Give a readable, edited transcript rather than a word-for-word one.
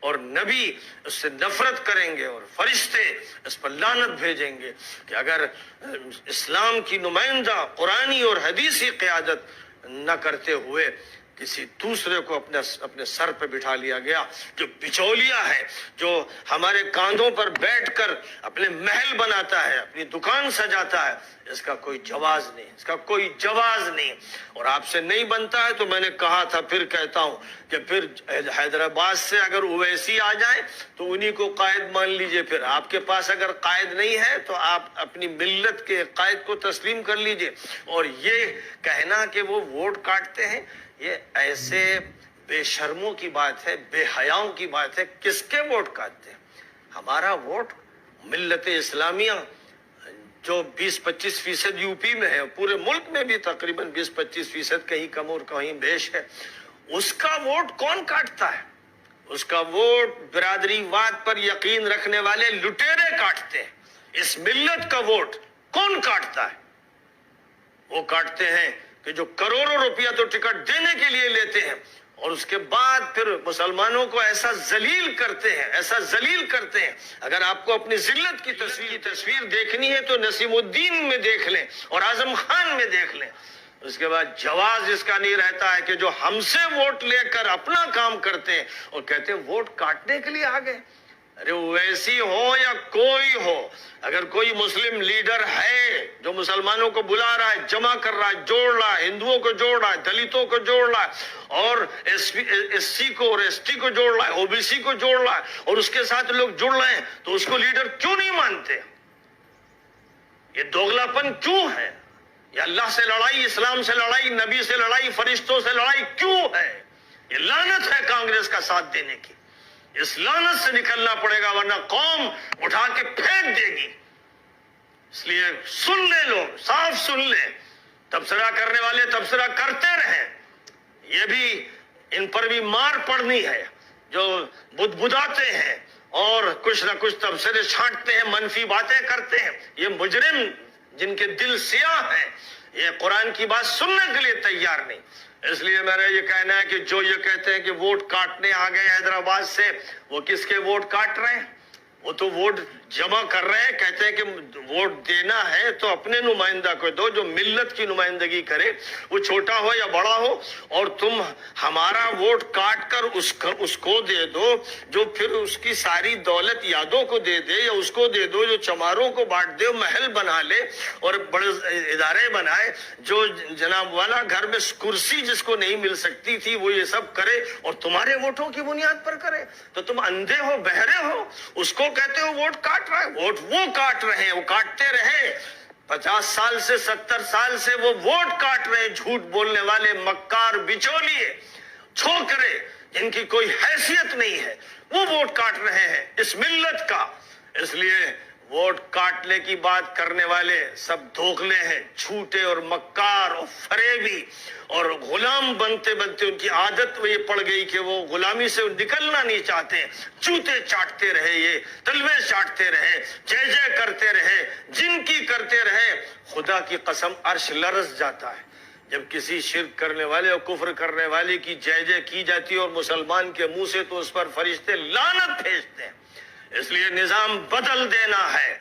اور نبی اس سے نفرت کریں گے اور فرشتے اس پر لعنت بھیجیں گے کہ اگر اسلام کی نمائندہ قرآنی اور حدیثی قیادت نہ کرتے ہوئے کسی دوسرے کو اپنے سر پہ بٹھا لیا گیا، جو بچولیا ہے، جو ہمارے کاندھوں پر بیٹھ کر اپنے محل بناتا ہے، اپنی دکان سجاتا ہے، اس کا کوئی جواز نہیں، اس کا کوئی جواز نہیں۔ اور آپ سے نہیں بنتا ہے تو میں نے کہا تھا، پھر کہتا ہوں کہ پھر حیدرآباد سے اگر اویسی آ جائیں تو انہی کو قائد مان لیجئے، پھر آپ کے پاس اگر قائد نہیں ہے تو آپ اپنی ملت کے قائد کو تسلیم کر لیجئے۔ اور یہ کہنا کہ وہ ووٹ کاٹتے ہیں، یہ ایسے بے شرموں کی بات ہے، بے حیاؤں کی بات ہے۔ کس کے ووٹ کاٹتے ہیں؟ ہمارا ووٹ ملت اسلامیہ جو 20-25% یو پی میں ہے، پورے ملک میں بھی تقریباً 20-25%، کہیں کم اور کہیں بیش ہے، اس کا ووٹ کون کاٹتا ہے؟ اس کا ووٹ برادری واد پر یقین رکھنے والے لٹیرے کاٹتے ہیں۔ اس ملت کا ووٹ کون کاٹتا ہے؟ وہ کاٹتے ہیں کہ جو کروڑوں روپیہ تو ٹکٹ دینے کے لیے لیتے ہیں اور اس کے بعد پھر مسلمانوں کو ایسا ذلیل کرتے ہیں، ایسا ذلیل کرتے ہیں۔ اگر آپ کو اپنی ذلت کی تصویر دیکھنی ہے تو نسیم الدین میں دیکھ لیں اور اعظم خان میں دیکھ لیں۔ اس کے بعد جواز اس کا نہیں رہتا ہے کہ جو ہم سے ووٹ لے کر اپنا کام کرتے ہیں اور کہتے ہیں ووٹ کاٹنے کے لیے آ گئے۔ ارے ویسی ہو یا کوئی ہو، اگر کوئی مسلم لیڈر ہے جو مسلمانوں کو بلا رہا ہے، جمع کر رہا ہے، جوڑ رہا ہے، ہندوؤں کو جوڑ رہا ہے، دلتوں کو جوڑ رہا ہے، اور ایس سی کو اور ایس ٹی کو جوڑ رہا ہے، او بی سی کو جوڑ رہا ہے، اور اس کے ساتھ لوگ جڑ رہے ہیں، تو اس کو لیڈر کیوں نہیں مانتے؟ یہ دوغلاپن کیوں ہے؟ یہ اللہ سے لڑائی، اسلام سے لڑائی، نبی سے لڑائی، فرشتوں سے لڑائی کیوں ہے؟ یہ لعنت ہے کانگریس کا ساتھ دینے کی۔ اس لعنت سے نکلنا پڑے گا ورنہ قوم اٹھا کے پھینک دے گی۔ اس لیے سن لیں، لوگ صاف سن لیں، تبصرہ کرنے والے تبصرہ کرتے رہیں، یہ بھی ان پر بھی مار پڑنی ہے جو بدبداتے ہیں اور کچھ نہ کچھ تبصرے چھانٹتے ہیں، منفی باتیں کرتے ہیں۔ یہ مجرم جن کے دل سیاہ ہیں، یہ قرآن کی بات سننے کے لیے تیار نہیں۔ اس لیے میرا یہ کہنا ہے کہ جو یہ کہتے ہیں کہ ووٹ کاٹنے آ گئے حیدرآباد سے، وہ کس کے ووٹ کاٹ رہے ہیں؟ وہ تو ووٹ جمع کر رہے ہیں، کہتے ہیں کہ ووٹ دینا ہے تو اپنے نمائندہ کو دو جو ملت کی نمائندگی کرے، وہ چھوٹا ہو یا بڑا ہو، اور تم ہمارا ووٹ کاٹ کر اس کو دے دو جو پھر اس کی ساری دولت یادوں کو دے دے، یا اس کو دے دو جو چماروں کو بانٹ دے، محل بنا لے اور بڑے ادارے بنائے، جو جناب والا گھر میں کرسی جس کو نہیں مل سکتی تھی وہ یہ سب کرے اور تمہارے ووٹوں کی بنیاد پر کرے، تو تم اندھے ہو، بہرے ہو؟ اس کو کہتے ہو ووٹ کاٹ رہا ہے؟ ووٹ وہ کاٹ رہے ہیں، وہ کاٹتے رہے 50 سال سے 70 سال سے وہ ووٹ کاٹ رہے ہیں، جھوٹ بولنے والے، مکار، بچولیے، چھوکرے جن کی کوئی حیثیت نہیں ہے، وہ ووٹ کاٹ رہے ہیں اس ملت کا۔ اس لیے ووٹ کاٹنے کی بات کرنے والے سب دھوکلے ہیں، جھوٹے اور مکار اور فریبی، اور غلام بنتے بنتے ان کی عادت یہ پڑ گئی کہ وہ غلامی سے نکلنا نہیں چاہتے، جوتے چاٹتے رہے، یہ تلوے چاٹتے رہے، جے جے کرتے رہے، جن کی کرتے رہے۔ خدا کی قسم عرش لرز جاتا ہے جب کسی شرک کرنے والے اور کفر کرنے والے کی جے جے کی جاتی ہے اور مسلمان کے منہ سے تو اس پر فرشتے لعنت بھیجتے ہیں۔ اس لیے نظام بدل دینا ہے۔